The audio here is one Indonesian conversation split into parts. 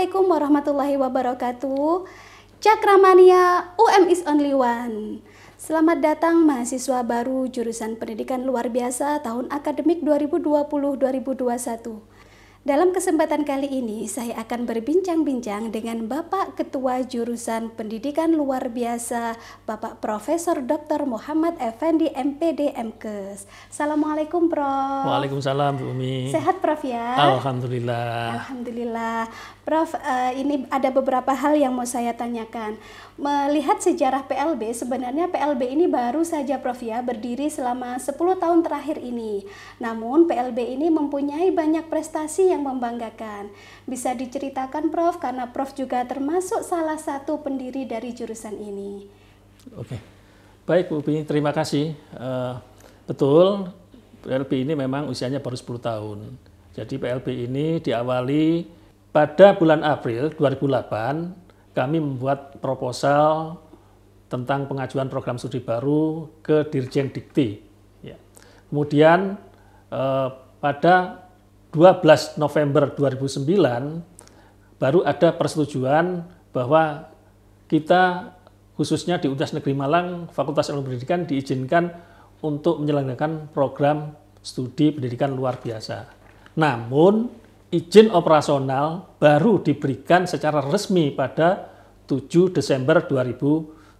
Assalamualaikum warahmatullahi wabarakatuh. Cakramania UM is only one. Selamat datang mahasiswa baru jurusan pendidikan luar biasa tahun akademik 2020-2021. Dalam kesempatan kali ini, saya akan berbincang-bincang dengan Bapak Ketua Jurusan Pendidikan Luar Biasa, Bapak Profesor Dr. Muhammad Effendi, MPD, MKes. Assalamualaikum, Prof. Waalaikumsalam, Bu Umi. Sehat, Prof, ya? Alhamdulillah. Alhamdulillah. Prof, ini ada beberapa hal yang mau saya tanyakan. Melihat sejarah PLB, sebenarnya PLB ini baru saja, Prof, ya, berdiri selama 10 tahun terakhir ini. Namun, PLB ini mempunyai banyak prestasi yang membanggakan. Bisa diceritakan, Prof, karena Prof juga termasuk salah satu pendiri dari jurusan ini. Oke, baik Bu Umi, terima kasih. Betul, PLB ini memang usianya baru 10 tahun. Jadi PLB ini diawali pada bulan April 2008, kami membuat proposal tentang pengajuan program studi baru ke Dirjen Dikti. Ya. Kemudian pada 12 November 2009 baru ada persetujuan bahwa kita khususnya di Universitas Negeri Malang, Fakultas Ilmu Pendidikan diizinkan untuk menyelenggarakan program studi pendidikan luar biasa. Namun izin operasional baru diberikan secara resmi pada 7 Desember 2009.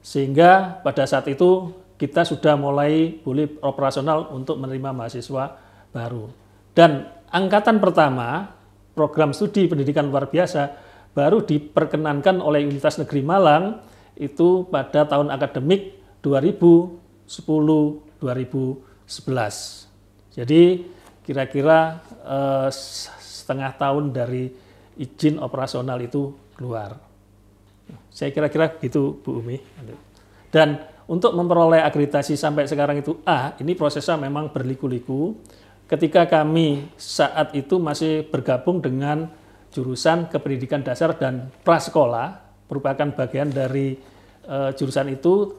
Sehingga pada saat itu kita sudah mulai boleh operasional untuk menerima mahasiswa baru. Dan angkatan pertama program studi pendidikan luar biasa baru diperkenankan oleh Universitas Negeri Malang itu pada tahun akademik 2010-2011. Jadi kira-kira setengah tahun dari izin operasional itu keluar. Saya kira-kira gitu, Bu Umi. Dan untuk memperoleh akreditasi sampai sekarang itu A, ini prosesnya memang berliku-liku. Ketika kami saat itu masih bergabung dengan jurusan Kependidikan Dasar dan Prasekolah, merupakan bagian dari jurusan itu,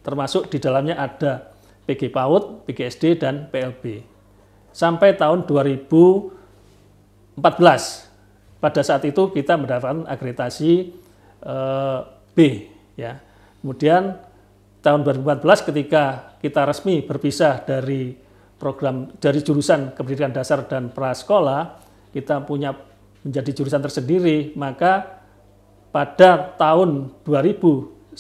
termasuk di dalamnya ada PG PAUD, PGSD, dan PLB. Sampai tahun 2014, pada saat itu kita mendapatkan akreditasi B. Ya. Kemudian tahun 2014 ketika kita resmi berpisah dari jurusan Kependidikan Dasar dan Prasekolah, kita punya menjadi jurusan tersendiri, maka pada tahun 2019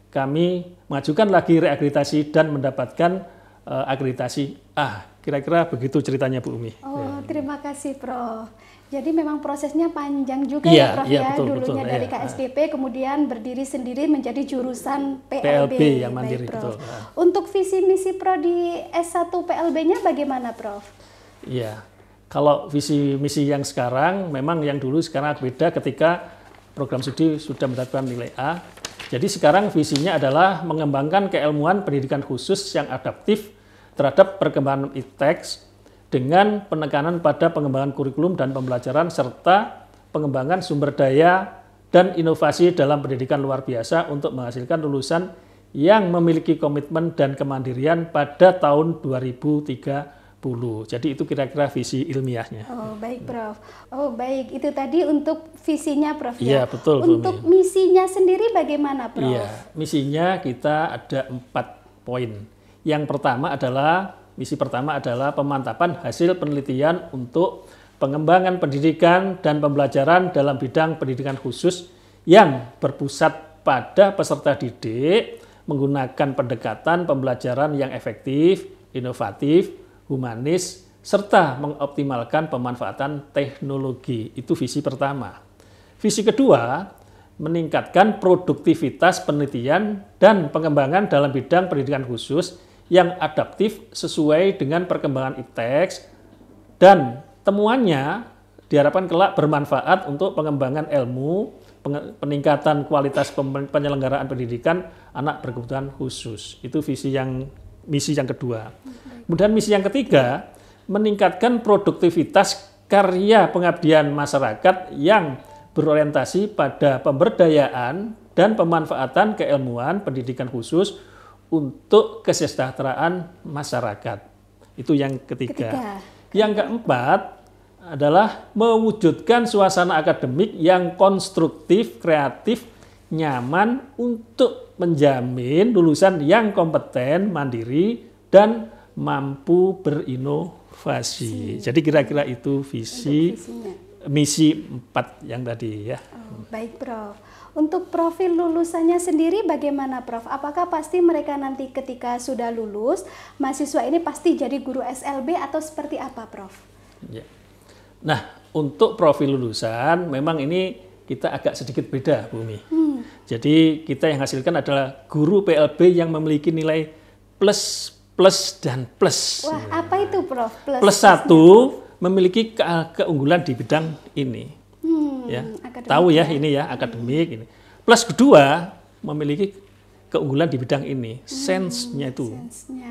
kami mengajukan lagi reakreditasi dan mendapatkan akreditasi A. Kira-kira begitu ceritanya, Bu Umi. Oh, terima kasih, Prof. Jadi memang prosesnya panjang juga ya, Prof, ya. Betul, dulunya betul, dari KSDP, kemudian berdiri sendiri menjadi jurusan PLB. yang mandiri. Baik, Prof. Betul. Untuk visi misi Prof di S1 PLB-nya bagaimana, Prof? Iya, kalau visi misi yang sekarang, memang yang dulu sekarang beda ketika program studi sudah mendapatkan nilai A. Jadi sekarang visinya adalah mengembangkan keilmuan pendidikan khusus yang adaptif terhadap perkembangan ITEX dengan penekanan pada pengembangan kurikulum dan pembelajaran serta pengembangan sumber daya dan inovasi dalam pendidikan luar biasa untuk menghasilkan lulusan yang memiliki komitmen dan kemandirian pada tahun 2030. Jadi itu kira-kira visi ilmiahnya. Oh, baik, Prof. Oh, baik. Itu tadi untuk visinya, Prof. Iya, betul. Untuk misinya sendiri bagaimana, Prof? Iya, misinya kita ada 4 poin. Yang pertama adalah, misi pertama adalah pemantapan hasil penelitian untuk pengembangan pendidikan dan pembelajaran dalam bidang pendidikan khusus yang berpusat pada peserta didik menggunakan pendekatan pembelajaran yang efektif, inovatif, humanis, serta mengoptimalkan pemanfaatan teknologi. Itu visi pertama. Visi kedua, meningkatkan produktivitas penelitian dan pengembangan dalam bidang pendidikan khusus yang adaptif sesuai dengan perkembangan ITEX dan temuannya diharapkan kelak bermanfaat untuk pengembangan ilmu, peningkatan kualitas penyelenggaraan pendidikan anak berkebutuhan khusus. Itu misi yang kedua. Kemudian misi yang ketiga, meningkatkan produktivitas karya pengabdian masyarakat yang berorientasi pada pemberdayaan dan pemanfaatan keilmuan pendidikan khusus untuk kesejahteraan masyarakat. Itu yang ketiga. Yang keempat, adalah mewujudkan suasana akademik yang konstruktif, kreatif, nyaman untuk menjamin lulusan yang kompeten, mandiri, dan mampu berinovasi. Jadi kira-kira itu misi 4 yang tadi ya. Oh, baik Prof. Untuk profil lulusannya sendiri bagaimana Prof? Apakah pasti mereka nanti ketika sudah lulus, mahasiswa ini pasti jadi guru SLB atau seperti apa Prof? Ya. Nah, untuk profil lulusan memang ini kita agak sedikit beda, Bu Umi. Jadi kita yang hasilkan adalah guru PLB yang memiliki nilai plus, dan plus. Wah, apa itu Prof? Plus 1 memiliki keunggulan di bidang ini. Ya, tahu ya ini ya akademik ini. Plus kedua memiliki keunggulan di bidang ini, sense-nya itu.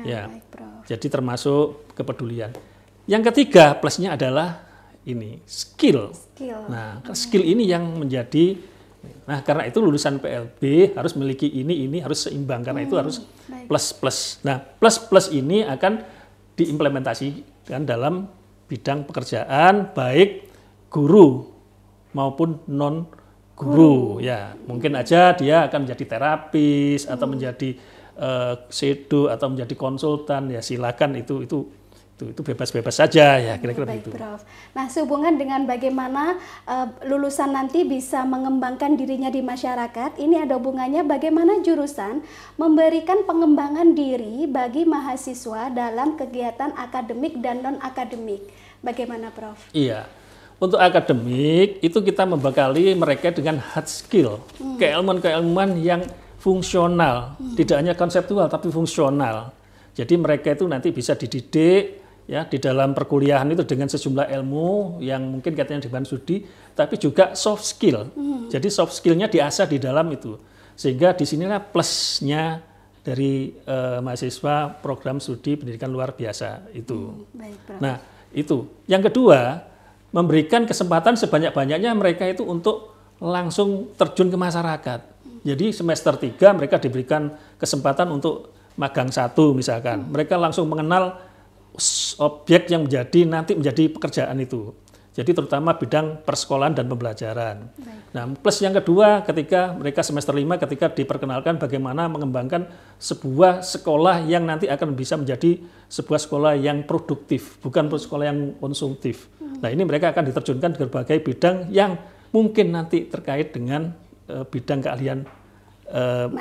Ya. Baik, Prof. Jadi termasuk kepedulian. Yang ketiga plusnya adalah ini skill. Nah, skill ini yang menjadi, nah karena itu lulusan PLB harus memiliki ini harus seimbang karena itu harus plus. Nah, plus ini akan diimplementasikan dalam bidang pekerjaan baik guru maupun non guru. Ya, mungkin aja dia akan menjadi terapis atau menjadi shadow atau menjadi konsultan, ya silakan itu bebas-bebas saja ya kira-kira begitu. Prof. Nah, sehubungan dengan bagaimana lulusan nanti bisa mengembangkan dirinya di masyarakat, ini ada hubungannya bagaimana jurusan memberikan pengembangan diri bagi mahasiswa dalam kegiatan akademik dan non-akademik. Bagaimana Prof? Iya, untuk akademik itu kita membekali mereka dengan hard skill, keilmuan-keilmuan yang fungsional, tidak hanya konseptual tapi fungsional. Jadi mereka itu nanti bisa dididik ya di dalam perkuliahan itu dengan sejumlah ilmu yang mungkin katanya di Studi, tapi juga soft skill. Jadi soft skillnya diasah di dalam itu, sehingga di sinilah plusnya dari mahasiswa program studi pendidikan luar biasa itu. Nah itu. Yang kedua, memberikan kesempatan sebanyak-banyaknya mereka itu untuk langsung terjun ke masyarakat. Jadi semester 3 mereka diberikan kesempatan untuk magang 1 misalkan. Mereka langsung mengenal objek yang nanti menjadi pekerjaan itu. Jadi terutama bidang persekolahan dan pembelajaran. Nah, plus yang kedua ketika mereka semester 5 ketika diperkenalkan bagaimana mengembangkan sebuah sekolah yang nanti akan bisa menjadi sebuah sekolah yang produktif, bukan sekolah yang konsumtif. Nah, ini mereka akan diterjunkan ke berbagai bidang yang mungkin nanti terkait dengan bidang keahlian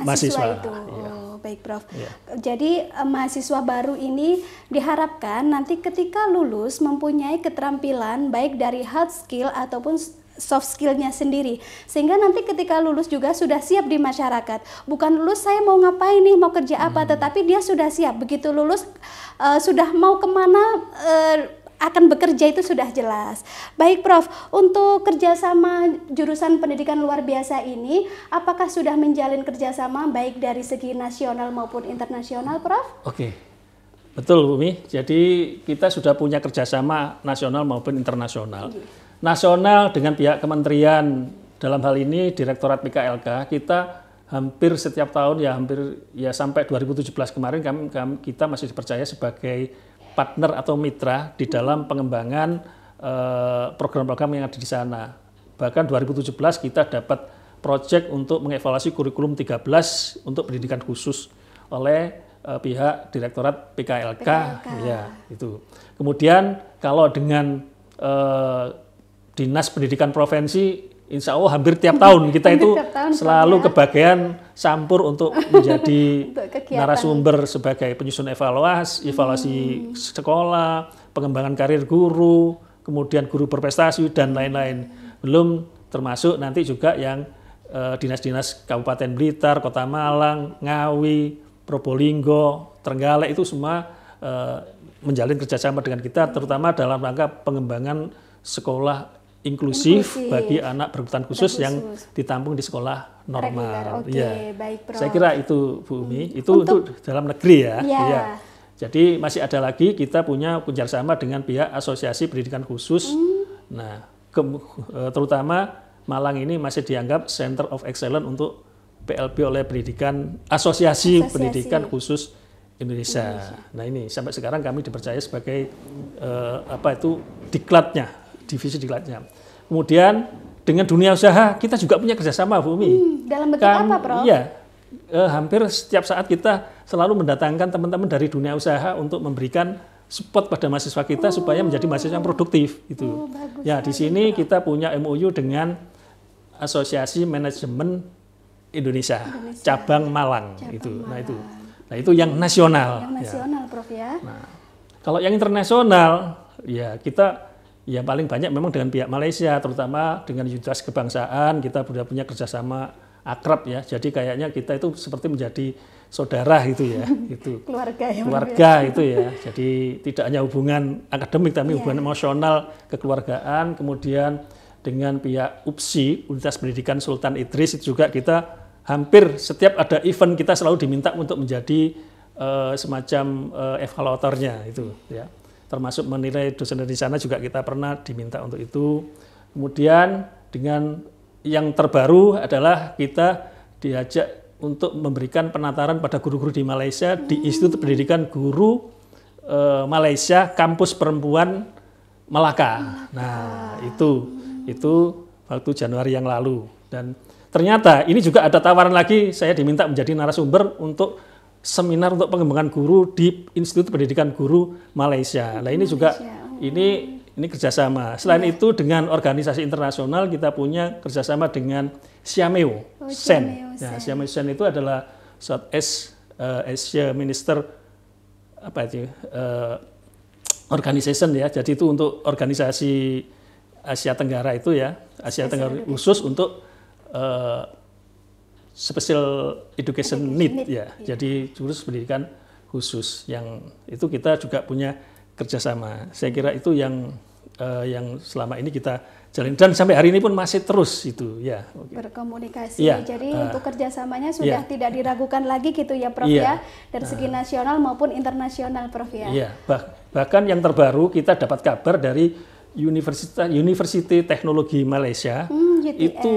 mahasiswa itu. Oh, baik Prof. Ya. Jadi mahasiswa baru ini diharapkan nanti ketika lulus mempunyai keterampilan baik dari hard skill ataupun soft skillnya sendiri, sehingga nanti ketika lulus juga sudah siap di masyarakat. Bukan lulus saya mau ngapain nih, mau kerja apa, tetapi dia sudah siap. Begitu lulus sudah mau kemana akan bekerja itu sudah jelas. Baik Prof, untuk kerjasama jurusan pendidikan luar biasa ini, apakah sudah menjalin kerjasama baik dari segi nasional maupun internasional Prof? Oke, betul Bu Mi. Jadi kita sudah punya kerjasama nasional maupun internasional. Nasional dengan pihak kementerian, dalam hal ini Direktorat PKLK, kita hampir setiap tahun ya sampai 2017 kemarin kita masih dipercaya sebagai partner atau mitra di dalam pengembangan program-program yang ada di sana. Bahkan 2017 kita dapat proyek untuk mengevaluasi kurikulum 13 untuk pendidikan khusus oleh pihak Direktorat PKLK. Ya, itu. Kemudian kalau dengan Dinas Pendidikan Provinsi, insya Allah hampir tiap tahun kita itu selalu kebagian sampur untuk menjadi narasumber sebagai penyusun evaluasi sekolah, pengembangan karir guru, kemudian guru berprestasi dan lain-lain. Belum termasuk nanti juga yang dinas-dinas Kabupaten Blitar, Kota Malang, Ngawi, Probolinggo, Trenggalek itu semua menjalin kerjasama dengan kita, terutama dalam rangka pengembangan sekolah inklusif bagi anak berkebutuhan khusus yang ditampung di sekolah normal. Baik, Prof. Saya kira itu Bu Umi, itu untuk dalam negeri ya. Ya. Jadi masih ada lagi kita punya kerjasama dengan pihak Asosiasi Pendidikan Khusus. Nah, terutama Malang ini masih dianggap Center of Excellence untuk PLB oleh Asosiasi Pendidikan Khusus Indonesia. Nah ini sampai sekarang kami dipercaya sebagai diklatnya divisi diklatnya. Kemudian dengan dunia usaha kita juga punya kerjasama, Bu Umi. Dalam bentuk apa, Prof? Iya, hampir setiap saat kita selalu mendatangkan teman-teman dari dunia usaha untuk memberikan support pada mahasiswa kita supaya menjadi mahasiswa yang produktif. Gitu. Ya, di sini kita punya MOU dengan Asosiasi Manajemen Indonesia, cabang Malang. Nah itu yang nasional. Yang nasional, ya. Prof ya. Nah, kalau yang internasional, ya kita ya paling banyak memang dengan pihak Malaysia, terutama dengan Universitas Kebangsaan kita sudah punya kerjasama akrab ya. Jadi kayaknya kita itu seperti menjadi saudara gitu ya. Itu keluarga itu ya. Jadi tidak hanya hubungan akademik tapi hubungan emosional, kekeluargaan. Kemudian dengan pihak UPSI, Universitas Pendidikan Sultan Idris, itu juga kita hampir setiap ada event kita selalu diminta untuk menjadi semacam evaluatornya itu ya. Termasuk menilai dosen di sana juga kita pernah diminta untuk itu. Kemudian dengan yang terbaru adalah kita diajak untuk memberikan penataran pada guru-guru di Malaysia di Institut Pendidikan Guru Malaysia Kampus Perempuan Melaka. Nah, itu waktu Januari yang lalu. Dan ternyata ini juga ada tawaran lagi, saya diminta menjadi narasumber untuk seminar untuk pengembangan guru di Institut Pendidikan Guru Malaysia. Nah, ini juga ini kerjasama. Selain itu dengan organisasi internasional kita punya kerjasama dengan Siameo Sen. Nah, Siameo Sen itu adalah Southeast Asia Minister Organization ya. Jadi itu untuk organisasi Asia Tenggara itu ya, Asia Tenggara khusus untuk special education need ya. Jadi jurus pendidikan khusus yang itu kita juga punya kerjasama. Saya kira itu yang selama ini kita jalin dan sampai hari ini pun masih terus itu ya. Berkomunikasi. Ya, jadi untuk kerjasamanya sudah tidak diragukan lagi gitu ya, Prof ya, dari segi nasional maupun internasional, Prof ya. Iya, bahkan yang terbaru kita dapat kabar dari University Teknologi Malaysia itu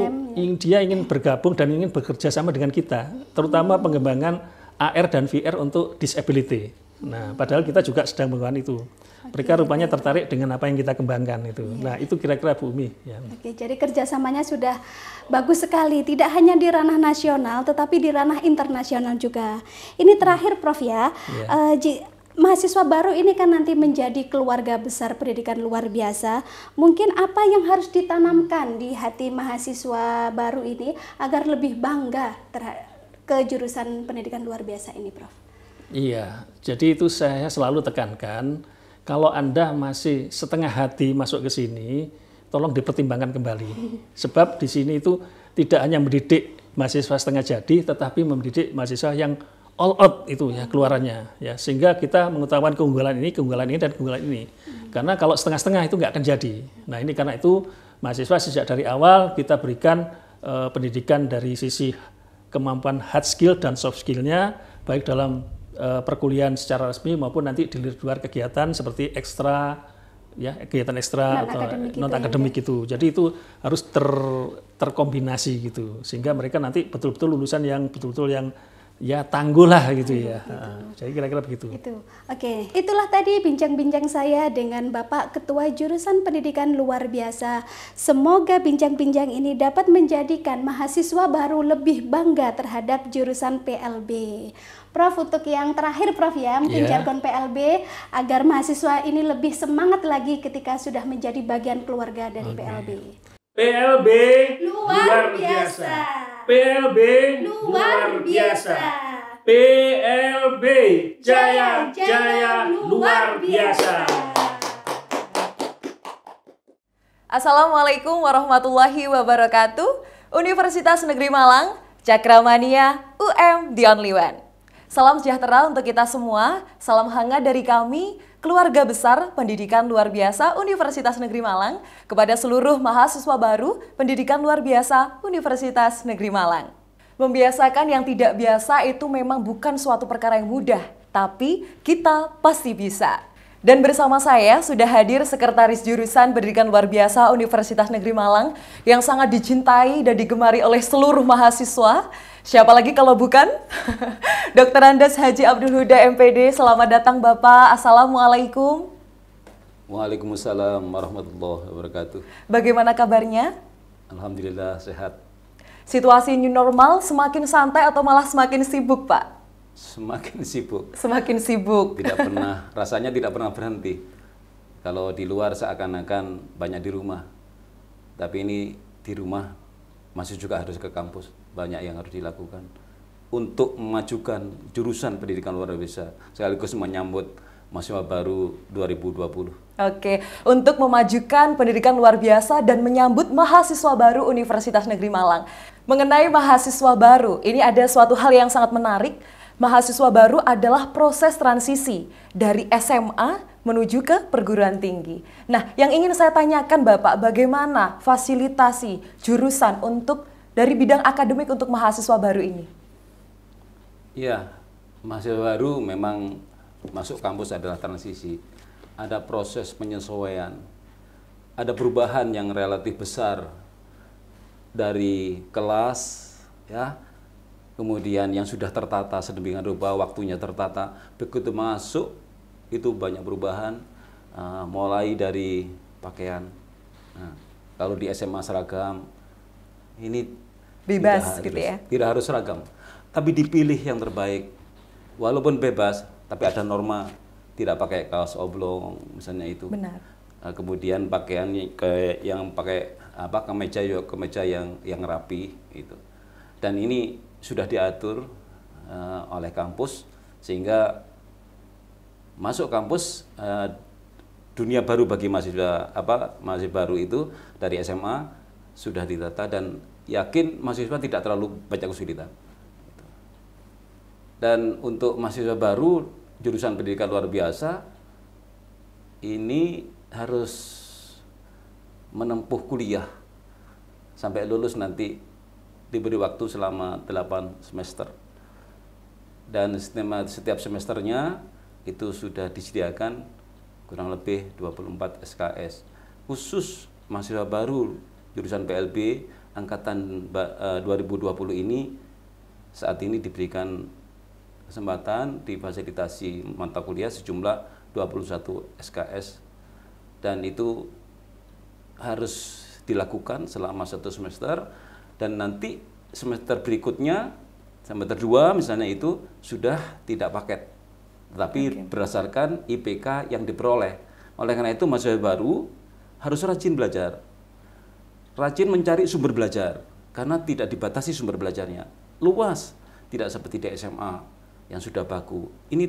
dia ingin bergabung dan ingin bekerja sama dengan kita, terutama pengembangan AR dan VR untuk disability. Nah, padahal kita juga sedang mengembangkan itu. Mereka rupanya tertarik dengan apa yang kita kembangkan itu. Nah, itu kira-kira Bu Umi. Ya. Oke, jadi kerjasamanya sudah bagus sekali. Tidak hanya di ranah nasional, tetapi di ranah internasional juga. Ini terakhir, Prof ya. Mahasiswa baru ini kan nanti menjadi keluarga besar pendidikan luar biasa. Mungkin apa yang harus ditanamkan di hati mahasiswa baru ini agar lebih bangga ke jurusan pendidikan luar biasa ini, Prof? Iya, jadi itu saya selalu tekankan, kalau Anda masih setengah hati masuk ke sini, tolong dipertimbangkan kembali. Sebab di sini itu tidak hanya mendidik mahasiswa setengah jadi, tetapi mendidik mahasiswa yang all out itu ya keluarannya ya, sehingga kita mengutamakan keunggulan ini dan keunggulan ini. Karena kalau setengah-setengah itu nggak akan jadi. Nah, ini karena itu mahasiswa sejak dari awal kita berikan pendidikan dari sisi kemampuan hard skill dan soft skill-nya, baik dalam perkuliahan secara resmi maupun nanti di luar kegiatan seperti ekstra ya, kegiatan ekstra atau non akademik gitu. Jadi itu harus terkombinasi gitu, sehingga mereka nanti betul-betul lulusan yang betul-betul yang ya tangguh lah gitu ya. Jadi kira-kira begitu. Oke, itulah tadi bincang-bincang saya dengan Bapak Ketua Jurusan Pendidikan Luar Biasa. Semoga bincang-bincang ini dapat menjadikan mahasiswa baru lebih bangga terhadap jurusan PLB. Prof, untuk yang terakhir Prof ya, mungkin jargon PLB agar mahasiswa ini lebih semangat lagi ketika sudah menjadi bagian keluarga dari PLB. PLB luar biasa. PLB luar biasa. PLB jaya luar biasa. Assalamualaikum warahmatullahi wabarakatuh. Universitas Negeri Malang, Cakramania, UM the only one. Salam sejahtera untuk kita semua, salam hangat dari kami, keluarga besar pendidikan luar biasa Universitas Negeri Malang, kepada seluruh mahasiswa baru pendidikan luar biasa Universitas Negeri Malang. Membiasakan yang tidak biasa itu memang bukan suatu perkara yang mudah, tapi kita pasti bisa. Dan bersama saya sudah hadir Sekretaris Jurusan Pendidikan Luar Biasa Universitas Negeri Malang yang sangat dicintai dan digemari oleh seluruh mahasiswa. Siapa lagi kalau bukan Dr. Andes Haji Abdul Huda MPD. Selamat datang Bapak. Assalamualaikum. Waalaikumsalam warahmatullahi wabarakatuh. Bagaimana kabarnya? Alhamdulillah sehat. Situasi new normal semakin santai atau malah semakin sibuk, Pak? Semakin sibuk. Semakin sibuk. Rasanya tidak pernah berhenti. Kalau di luar seakan-akan banyak di rumah. Tapi ini di rumah masih juga harus ke kampus. Banyak yang harus dilakukan untuk memajukan jurusan pendidikan luar biasa sekaligus menyambut mahasiswa baru 2020. Oke, untuk memajukan pendidikan luar biasa dan menyambut mahasiswa baru Universitas Negeri Malang. Mengenai mahasiswa baru, ini ada suatu hal yang sangat menarik. Mahasiswa baru adalah proses transisi dari SMA menuju ke perguruan tinggi. Nah, yang ingin saya tanyakan Bapak, bagaimana fasilitasi jurusan untuk dari bidang akademik untuk mahasiswa baru ini? Iya, mahasiswa baru memang masuk kampus adalah transisi. Ada proses penyesuaian. Ada perubahan yang relatif besar dari kelas, ya. Kemudian yang sudah tertata sedemikian rupa, waktunya tertata, begitu masuk itu banyak perubahan, mulai dari pakaian. Nah, kalau di SMA seragam, ini bebas gitu ya? Tidak harus seragam, tapi dipilih yang terbaik. Walaupun bebas, tapi ada norma, tidak pakai kaos oblong, misalnya itu. Benar. Kemudian pakaian yang pakai kemeja yang rapi itu. Dan ini sudah diatur oleh kampus sehingga masuk kampus dunia baru bagi mahasiswa baru itu dari SMA sudah ditata dan yakin mahasiswa tidak terlalu banyak kesulitan. Dan untuk mahasiswa baru jurusan pendidikan luar biasa ini harus menempuh kuliah sampai lulus nanti diberi waktu selama 8 semester. Dan setiap semesternya itu sudah disediakan kurang lebih 24 SKS. Khusus mahasiswa baru jurusan PLB angkatan 2020 ini saat ini diberikan kesempatan difasilitasi mata kuliah sejumlah 21 SKS. Dan itu harus dilakukan selama 1 semester. Dan nanti semester berikutnya, semester 2 misalnya itu sudah tidak paket, tetapi berdasarkan IPK yang diperoleh. Oleh karena itu mahasiswa baru harus rajin belajar, rajin mencari sumber belajar, karena tidak dibatasi sumber belajarnya, luas, tidak seperti di SMA yang sudah baku. Ini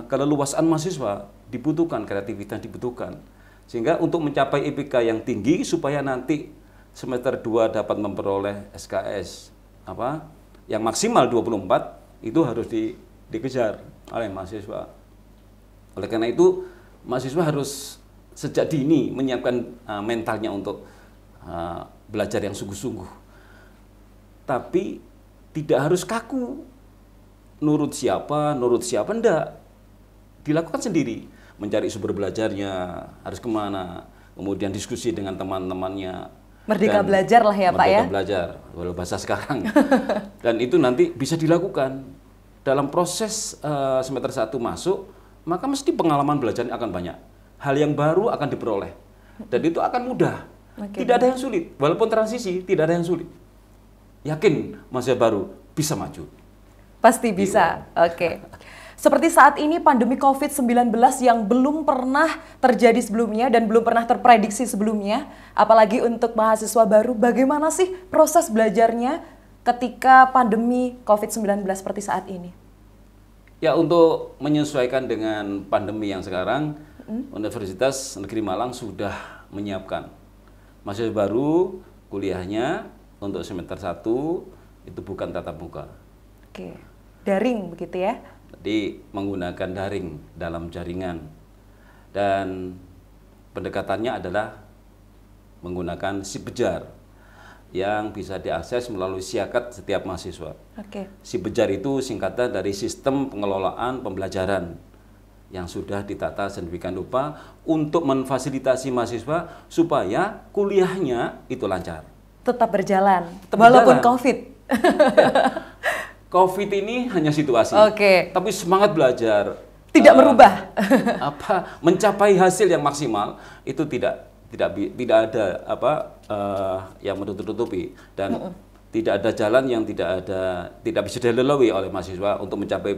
keleluasaan mahasiswa dibutuhkan, kreativitas dibutuhkan, sehingga untuk mencapai IPK yang tinggi supaya nanti semester 2 dapat memperoleh SKS yang maksimal 24 itu harus dikejar oleh mahasiswa. Oleh karena itu mahasiswa harus sejak dini menyiapkan mentalnya untuk belajar yang sungguh-sungguh. Tapi tidak harus kaku. Nurut siapa enggak. Dilakukan sendiri, mencari sumber belajarnya, harus kemana, kemudian diskusi dengan teman-temannya. Merdeka belajar lah ya Pak ya? Merdeka belajar, walau bahasa sekarang. Dan itu nanti bisa dilakukan. Dalam proses semester 1 masuk, maka mesti pengalaman belajarnya akan banyak. Hal yang baru akan diperoleh. Dan itu akan mudah. Tidak ada yang sulit. Walaupun transisi, tidak ada yang sulit. Yakin mahasiswa baru bisa maju. Pasti bisa, oke. Seperti saat ini pandemi COVID-19 yang belum pernah terjadi sebelumnya dan belum pernah terprediksi sebelumnya, apalagi untuk mahasiswa baru, bagaimana sih proses belajarnya ketika pandemi COVID-19 seperti saat ini? Ya, untuk menyesuaikan dengan pandemi yang sekarang, Universitas Negeri Malang sudah menyiapkan mahasiswa baru kuliahnya untuk semester 1 itu bukan tatap muka. Oke, daring begitu ya? Jadi menggunakan daring dalam jaringan dan pendekatannya adalah menggunakan SIPBEJAR yang bisa diakses melalui siakat setiap mahasiswa. SIPBEJAR itu singkatan dari Sistem Pengelolaan Pembelajaran yang sudah ditata sedemikian rupa untuk memfasilitasi mahasiswa supaya kuliahnya itu lancar. Tetap berjalan, walaupun COVID. COVID ini hanya situasi, tapi semangat belajar, tidak merubah mencapai hasil yang maksimal itu tidak ada yang menutup-tutupi, dan tidak ada jalan yang tidak bisa dilalui oleh mahasiswa untuk mencapai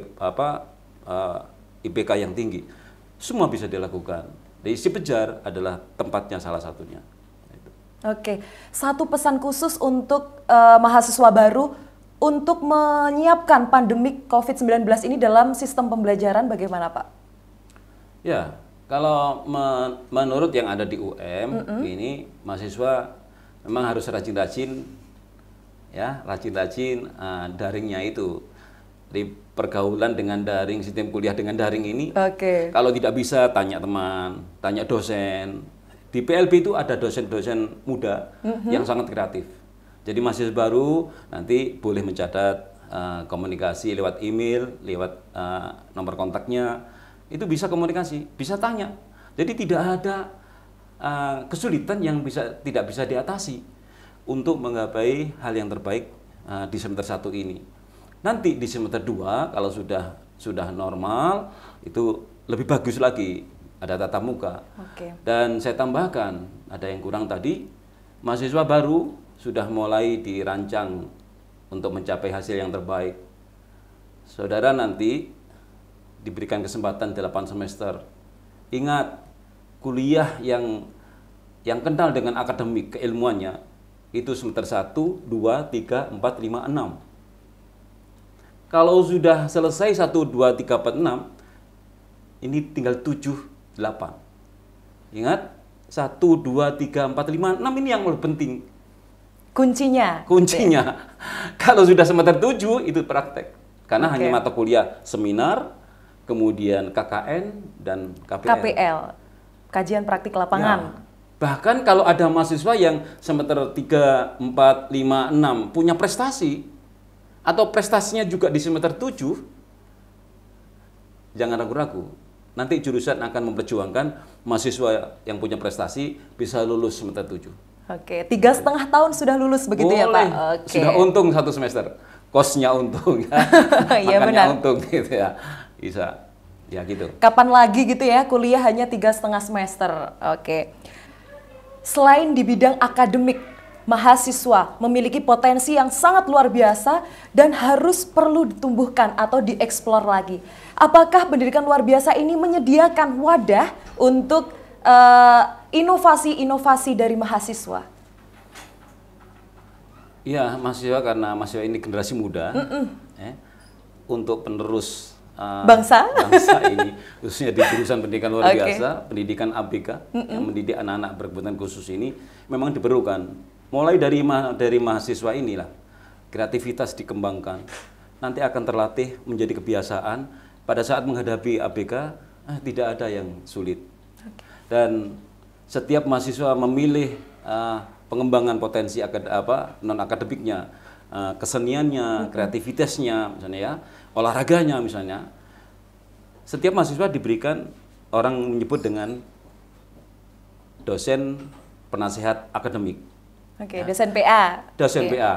IPK yang tinggi. Semua bisa dilakukan. Jadi si Pejar adalah tempatnya salah satunya. Oke, satu pesan khusus untuk mahasiswa baru untuk menyiapkan pandemik COVID-19 ini dalam sistem pembelajaran bagaimana, Pak? Ya, kalau menurut yang ada di UM, ini mahasiswa memang harus rajin-rajin, ya, rajin-rajin daringnya itu. Di pergaulan dengan daring, sistem kuliah dengan daring ini, kalau tidak bisa tanya teman, tanya dosen. Di PLB itu ada dosen-dosen muda yang sangat kreatif. Jadi mahasiswa baru nanti boleh mencatat komunikasi lewat email, lewat nomor kontaknya, itu bisa komunikasi, bisa tanya. Jadi tidak ada kesulitan yang tidak bisa diatasi untuk menggapai hal yang terbaik di semester 1 ini. Nanti di semester 2 kalau sudah normal itu lebih bagus lagi, ada tatap muka. Dan saya tambahkan, ada yang kurang tadi, mahasiswa baru sudah mulai dirancang untuk mencapai hasil yang terbaik. Saudara nanti diberikan kesempatan 8 semester. Ingat, kuliah yang kental dengan akademik keilmuannya itu semester 1, 2, 3, 4, 5, 6. Kalau sudah selesai 1, 2, 3, 4, 6, ini tinggal 7, 8. Ingat, 1, 2, 3, 4, 5, 6 ini yang lebih penting. Kuncinya. Kalau sudah semester 7 itu praktek. Karena hanya mata kuliah seminar, kemudian KKN dan KPL. Kajian praktik lapangan. Ya. Bahkan kalau ada mahasiswa yang semester 3, 4, 5, 6 punya prestasi, atau prestasinya juga di semester 7, jangan ragu-ragu. Nanti jurusan akan memperjuangkan mahasiswa yang punya prestasi bisa lulus semester 7. 3,5 tahun sudah lulus begitu. Boleh. Ya Pak? Sudah untung 1 semester, kosnya untung, ya. Ya, makannya benar. Untung gitu ya, bisa, ya gitu. Kapan lagi gitu ya kuliah hanya 3,5 semester. Selain di bidang akademik, mahasiswa memiliki potensi yang sangat luar biasa dan harus perlu ditumbuhkan atau dieksplor lagi. Apakah pendidikan luar biasa ini menyediakan wadah untuk inovasi-inovasi dari mahasiswa? Iya, mahasiswa karena mahasiswa ini generasi muda, untuk penerus bangsa ini, khususnya di jurusan pendidikan luar biasa, pendidikan ABK, yang mendidik anak-anak berkebutuhan khusus ini, memang diperlukan. Mulai dari mahasiswa inilah, kreativitas dikembangkan, nanti akan terlatih menjadi kebiasaan, pada saat menghadapi ABK, tidak ada yang sulit. Dan setiap mahasiswa memilih pengembangan potensi non-akademiknya, keseniannya, kreativitasnya, misalnya ya, olahraganya misalnya. Setiap mahasiswa diberikan, orang menyebut dengan dosen penasehat akademik. Dosen PA. Dosen PA.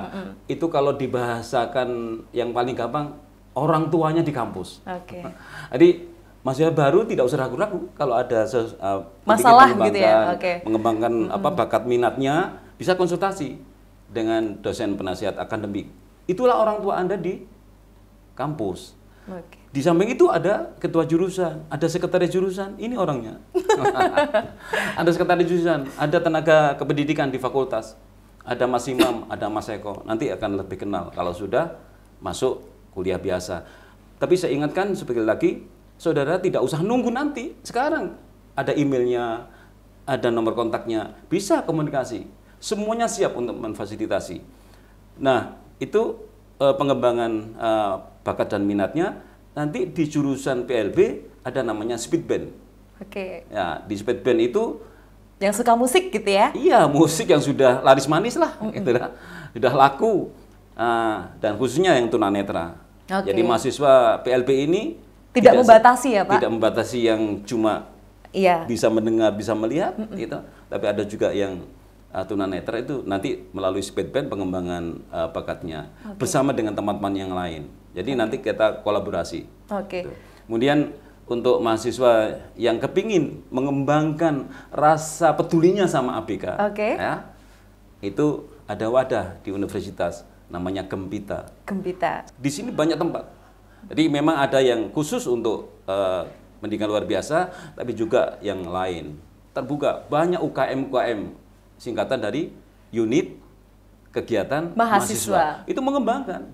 Itu kalau dibahasakan yang paling gampang, orang tuanya di kampus. Jadi mahasiswa baru tidak usah ragu-ragu kalau ada masalah gitu ya. Mengembangkan bakat minatnya, bisa konsultasi dengan dosen penasihat akademik. Itulah orang tua Anda di kampus. Di samping itu ada ketua jurusan, ada sekretaris jurusan, ini orangnya. Ada sekretaris jurusan, ada tenaga kependidikan di fakultas, ada Mas Imam, ada Mas Eko. Nanti akan lebih kenal kalau sudah masuk kuliah biasa. Tapi saya ingatkan sekali lagi, saudara tidak usah nunggu nanti. Sekarang ada emailnya, ada nomor kontaknya, bisa komunikasi. Semuanya siap untuk memfasilitasi. Nah, itu pengembangan bakat dan minatnya. Nanti di jurusan PLB ada namanya speed band. Ya, di speed band itu yang suka musik gitu ya? Iya, musik yang sudah laris manis lah, sudah laku. Dan khususnya yang tunanetra. Jadi mahasiswa PLB ini tidak membatasi ya Pak? Tidak membatasi yang cuma bisa mendengar, bisa melihat, gitu. Tapi ada juga yang tunanetra itu nanti melalui speed band pengembangan bakatnya bersama dengan teman-teman yang lain. Jadi nanti kita kolaborasi. Kemudian untuk mahasiswa yang kepingin mengembangkan rasa pedulinya sama ABK, ya, itu ada wadah di universitas namanya Gempita. Gempita. Di sini banyak tempat. Jadi memang ada yang khusus untuk pendidikan luar biasa, tapi juga yang lain. Terbuka banyak UKM singkatan dari unit kegiatan mahasiswa. Itu mengembangkan.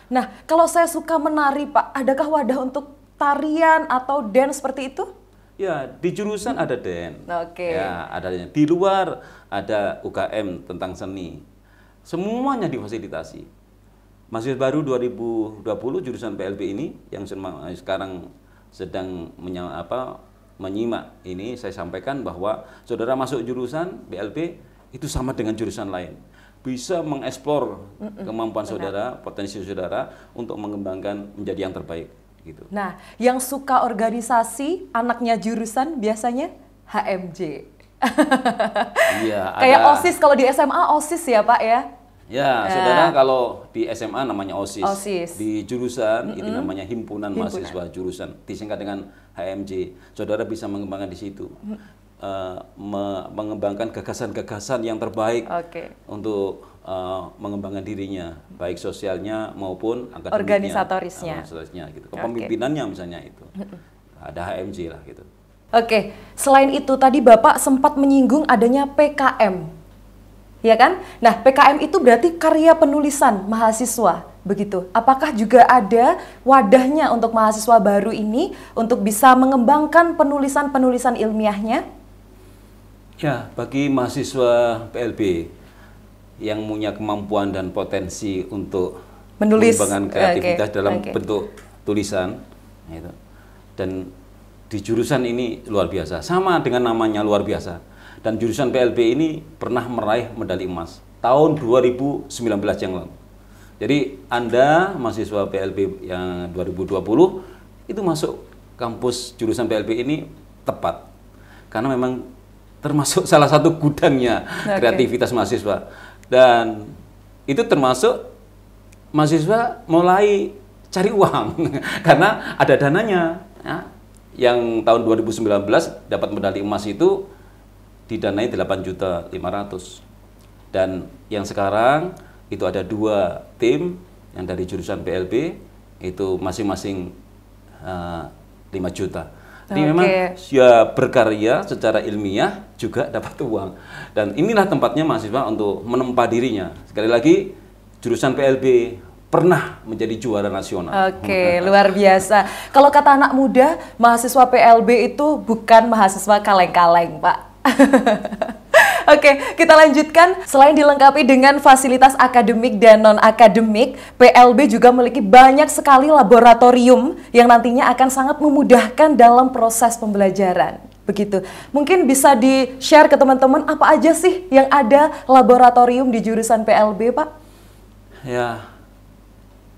Nah, kalau saya suka menari, Pak, adakah wadah untuk tarian atau dance seperti itu? Ya, di jurusan ada dance. Oke. Ya, ada di luar ada UKM tentang seni. Semuanya difasilitasi. Mahasiswa baru 2020 jurusan PLB ini yang sekarang sedang menyimak ini, saya sampaikan bahwa saudara masuk jurusan PLB itu sama dengan jurusan lain. Bisa mengeksplor kemampuan saudara, potensi saudara untuk mengembangkan menjadi yang terbaik. Gitu. Nah, yang suka organisasi anaknya jurusan biasanya HMJ. Iya, kayak OSIS, kalau di SMA OSIS ya Pak ya? Ya, saudara, kalau di SMA namanya OSIS. OSIS. Di jurusan itu namanya Himpunan Mahasiswa Jurusan, disingkat dengan HMJ. Saudara bisa mengembangkan di situ. Mengembangkan gagasan-gagasan yang terbaik untuk mengembangkan dirinya, baik sosialnya maupun akademiknya, organisatorisnya gitu. Kepemimpinannya misalnya itu. Ada HMJ lah gitu. Oke, selain itu tadi Bapak sempat menyinggung adanya PKM. Ya kan? Nah, PKM itu berarti karya penulisan mahasiswa, begitu. Apakah juga ada wadahnya untuk mahasiswa baru ini untuk bisa mengembangkan penulisan-penulisan ilmiahnya? Ya, bagi mahasiswa PLB yang punya kemampuan dan potensi untuk mengembangkan kreativitas dalam bentuk tulisan, gitu. Dan di jurusan ini luar biasa, sama dengan namanya luar biasa. Dan jurusan PLB ini pernah meraih medali emas tahun 2019 yang lalu. Jadi Anda mahasiswa PLB yang 2020 itu masuk kampus jurusan PLB ini tepat, karena memang termasuk salah satu gudangnya kreativitas mahasiswa. Dan itu termasuk mahasiswa mulai cari uang karena ada dananya, ya. Yang tahun 2019 dapat medali emas itu didanai 8.500.000. Dan yang sekarang itu ada 2 tim yang dari jurusan PLB itu masing-masing 5 juta. Jadi memang ya berkarya secara ilmiah juga dapat uang. Dan inilah tempatnya mahasiswa untuk menempa dirinya. Sekali lagi, jurusan PLB pernah menjadi juara nasional. Oke, luar biasa. Kalau kata anak muda, mahasiswa PLB itu bukan mahasiswa kaleng-kaleng, Pak. Oke, kita lanjutkan. Selain dilengkapi dengan fasilitas akademik dan non-akademik, PLB juga memiliki banyak sekali laboratorium yang nantinya akan sangat memudahkan dalam proses pembelajaran. Begitu. Mungkin bisa di-share ke teman-teman apa aja sih yang ada laboratorium di jurusan PLB, Pak? Ya,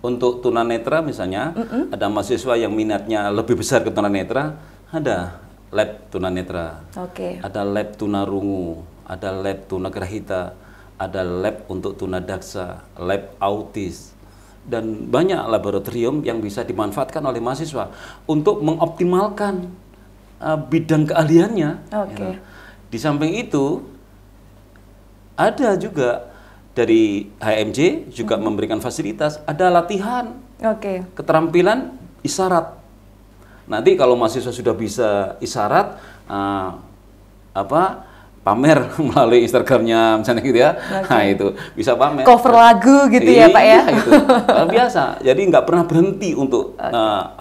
untuk tunanetra misalnya, ada mahasiswa yang minatnya lebih besar ke tunanetra, ada lab tunanetra, ada lab tunarungu, ada lab tunagrahita, ada lab untuk tunadaksa, lab autis, dan banyak laboratorium yang bisa dimanfaatkan oleh mahasiswa untuk mengoptimalkan bidang keahliannya. Ya. Di samping itu, ada juga dari HMJ juga memberikan fasilitas, ada latihan keterampilan isyarat. Nanti kalau mahasiswa sudah bisa isyarat, pamer melalui Instagramnya misalnya gitu ya, nah itu bisa pamer. Cover lagu gitu ya Pak ya? Itu biasa, jadi nggak pernah berhenti untuk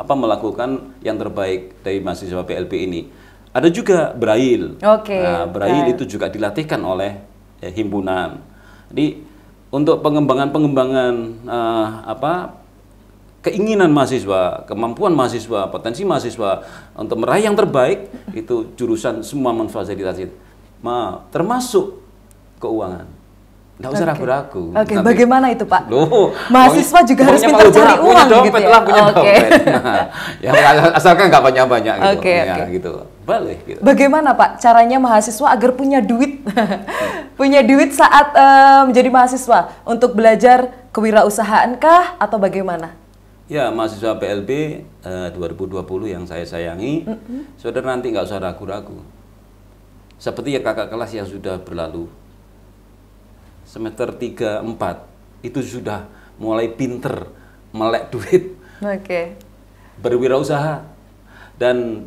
melakukan yang terbaik dari mahasiswa PLB ini. Ada juga Braille. Braille itu juga dilatihkan oleh himpunan. Jadi untuk pengembangan keinginan mahasiswa, kemampuan mahasiswa, potensi mahasiswa untuk meraih yang terbaik, itu jurusan semua memfasilitasi, termasuk keuangan. Nggak usah ragu-ragu. Bagaimana itu Pak? Loh, mahasiswa juga harus pintar cari uang gitu ya? Punya dompet. Nah, ya asalkan nggak banyak-banyak gitu. Gitu. Boleh. Gitu. Bagaimana Pak caranya mahasiswa agar punya duit, punya duit saat menjadi mahasiswa untuk belajar kewirausahaan kah atau bagaimana? Ya, mahasiswa PLB 2020 yang saya sayangi, saudara nanti nggak usah ragu-ragu. Seperti ya kakak kelas yang sudah berlalu, semester 3, 4, itu sudah mulai pinter, melek duit, berwirausaha, dan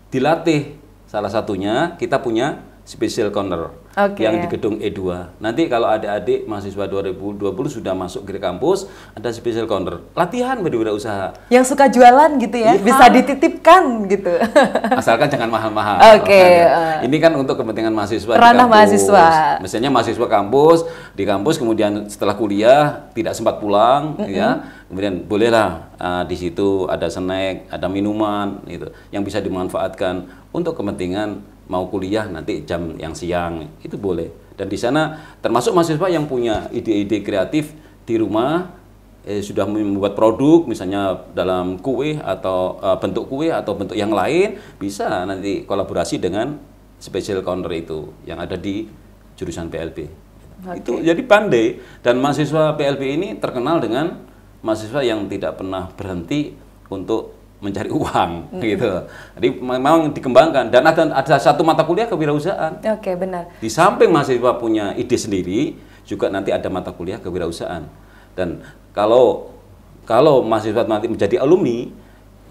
dilatih. Salah satunya kita punya special corner yang di gedung E2. Nanti kalau adik-adik mahasiswa 2020 sudah masuk ke kampus, ada special corner. Latihan berwirausaha. Yang suka jualan gitu ya, bisa dititipkan gitu. Asalkan jangan mahal-mahal. Ini kan untuk kepentingan mahasiswa. Ranah mahasiswa. Misalnya mahasiswa kampus, di kampus kemudian setelah kuliah tidak sempat pulang, ya. Kemudian bolehlah di situ ada snack, ada minuman, gitu, yang bisa dimanfaatkan untuk kepentingan mau kuliah nanti jam yang siang, itu boleh. Dan di sana termasuk mahasiswa yang punya ide-ide kreatif di rumah, sudah membuat produk misalnya dalam kue atau bentuk kue atau bentuk yang lain, bisa nanti kolaborasi dengan special corner itu yang ada di jurusan PLB. Itu jadi pandai, dan mahasiswa PLB ini terkenal dengan mahasiswa yang tidak pernah berhenti untuk mencari uang, gitu. Jadi memang dikembangkan, dan ada satu mata kuliah kewirausahaan. Benar. Di samping mahasiswa punya ide sendiri, juga nanti ada mata kuliah kewirausahaan. Dan kalau mahasiswa nanti menjadi alumni,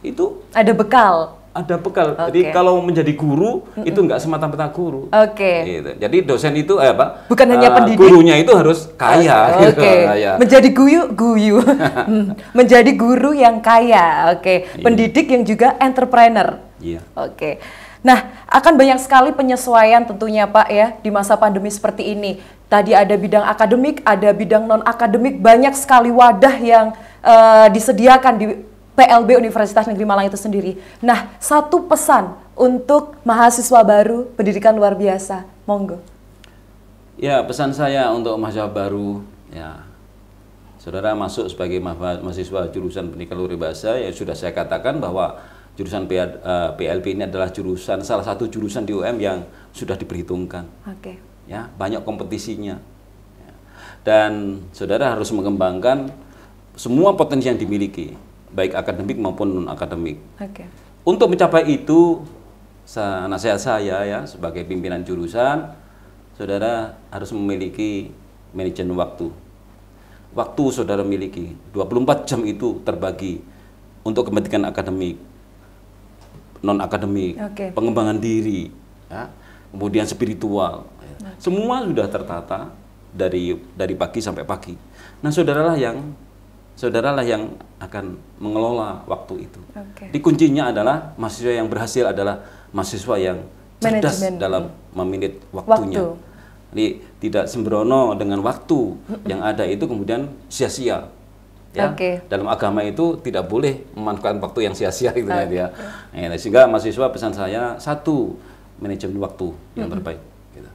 itu ada bekal. Jadi kalau menjadi guru itu nggak semata-mata guru. Gitu. Jadi dosen itu bukan hanya pendidik. Gurunya itu harus kaya. Gitu, kaya. Menjadi guyu. Menjadi guru yang kaya. Pendidik yang juga entrepreneur. Nah, akan banyak sekali penyesuaian tentunya Pak ya di masa pandemi seperti ini. Tadi ada bidang akademik, ada bidang non akademik, banyak sekali wadah yang disediakan di PLB Universitas Negeri Malang itu sendiri. Nah, satu pesan untuk mahasiswa baru pendidikan luar biasa, monggo. Ya, pesan saya untuk mahasiswa baru, ya, saudara masuk sebagai mahasiswa jurusan pendidikan luar biasa, ya sudah saya katakan bahwa jurusan PLB ini adalah salah satu jurusan di UM yang sudah diperhitungkan. Ya, banyak kompetisinya. Dan saudara harus mengembangkan semua potensi yang dimiliki, baik akademik maupun non-akademik. Untuk mencapai itu, nasihat saya ya sebagai pimpinan jurusan, saudara harus memiliki manajemen waktu. Waktu saudara miliki 24 jam itu terbagi untuk kepentingan akademik, non-akademik, pengembangan diri, ya, kemudian spiritual. Ya. Semua sudah tertata dari pagi sampai pagi. Nah, saudaralah yang akan mengelola waktu itu. Di kuncinya adalah mahasiswa yang berhasil adalah mahasiswa yang cerdas dalam memanage waktunya. Jadi tidak sembrono dengan waktu yang ada itu kemudian sia-sia. Ya, dalam agama itu tidak boleh memanfaatkan waktu yang sia-sia gitu ya. Nah, sehingga mahasiswa pesan saya satu, manajemen waktu yang terbaik. Gitu.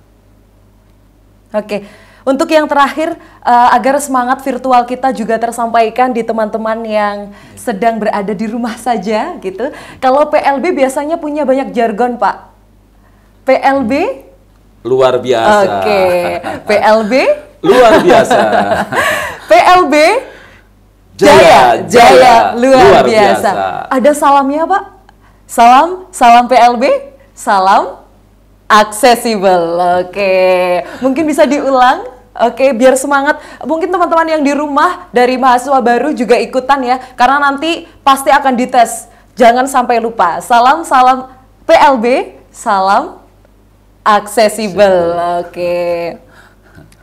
Untuk yang terakhir, agar semangat virtual kita juga tersampaikan di teman-teman yang sedang berada di rumah saja, gitu. Kalau PLB biasanya punya banyak jargon, Pak. PLB? Luar biasa. PLB? Luar biasa. PLB? Jaya, luar biasa. Ada salamnya, Pak? Salam PLB? Salam aksesibel. Mungkin bisa diulang. Biar semangat. Mungkin teman-teman yang di rumah dari mahasiswa baru juga ikutan ya, karena nanti pasti akan dites. Jangan sampai lupa. Salam PLB, salam aksesibel.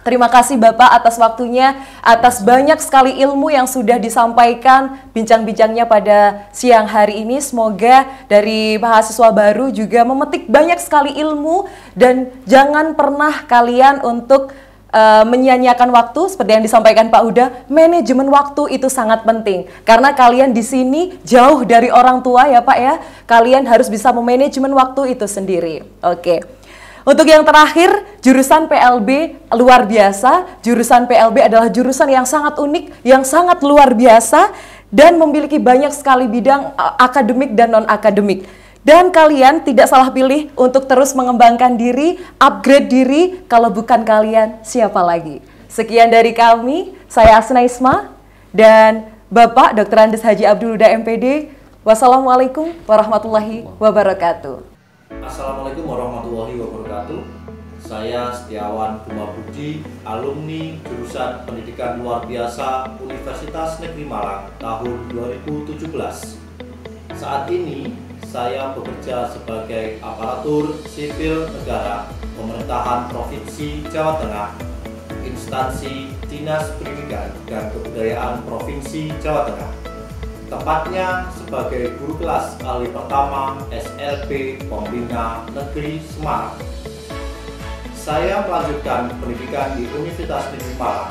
Terima kasih Bapak atas waktunya, atas banyak sekali ilmu yang sudah disampaikan bincang-bincangnya pada siang hari ini. Semoga dari mahasiswa baru juga memetik banyak sekali ilmu, dan jangan pernah kalian untuk menyia-nyiakan waktu. Seperti yang disampaikan Pak Huda, manajemen waktu itu sangat penting, karena kalian di sini jauh dari orang tua ya Pak ya. Kalian harus bisa memanajemen waktu itu sendiri. Untuk yang terakhir, jurusan PLB luar biasa. Jurusan PLB adalah jurusan yang sangat unik, yang sangat luar biasa, dan memiliki banyak sekali bidang akademik dan non-akademik. Dan kalian tidak salah pilih untuk terus mengembangkan diri, upgrade diri. Kalau bukan kalian, siapa lagi? Sekian dari kami, saya Asna Isma, dan Bapak Dr. Andes Haji Abdul Huda MPD. Wassalamualaikum warahmatullahi wabarakatuh. Assalamualaikum warahmatullahi wabarakatuh. Saya Setiawan Buma Budi, alumni jurusan Pendidikan Luar Biasa Universitas Negeri Malang tahun 2017. Saat ini saya bekerja sebagai aparatur sipil negara pemerintahan Provinsi Jawa Tengah, instansi Dinas Pendidikan dan Kebudayaan Provinsi Jawa Tengah. Tepatnya sebagai guru kelas ahli pertama SLB Pembina Negeri Semarang. Saya melanjutkan pendidikan di Universitas Negeri Malang.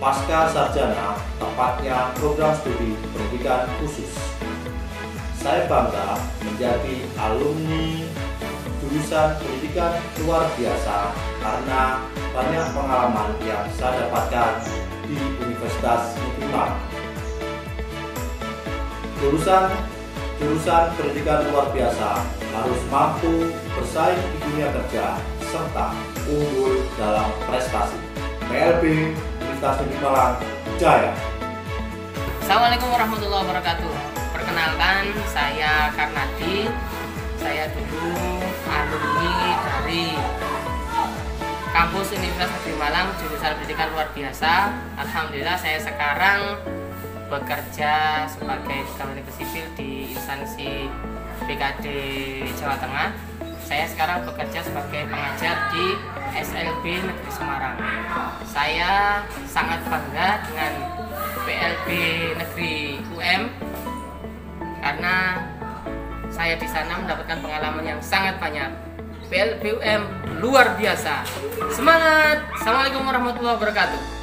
Pasca sarjana, tepatnya program studi pendidikan khusus. Saya bangga menjadi alumni jurusan pendidikan luar biasa karena banyak pengalaman yang saya dapatkan di Universitas Negeri Malang. Jurusan pendidikan luar biasa harus mampu bersaing di dunia kerja serta unggul dalam prestasi. PLB Universitas Negeri Malang Jaya. Assalamualaikum warahmatullahi wabarakatuh. Perkenalkan, saya Karnadi. Saya dulu alumni dari kampus Universitas Negeri Malang jurusan pendidikan luar biasa. Alhamdulillah saya sekarang bekerja sebagai pegawai negeri sipil di instansi BKD Jawa Tengah. Saya sekarang bekerja sebagai pengajar di SLB Negeri Semarang. Saya sangat bangga dengan PLB Negeri UM karena saya di sana mendapatkan pengalaman yang sangat banyak. PLB UM luar biasa. Semangat! Assalamualaikum warahmatullahi wabarakatuh.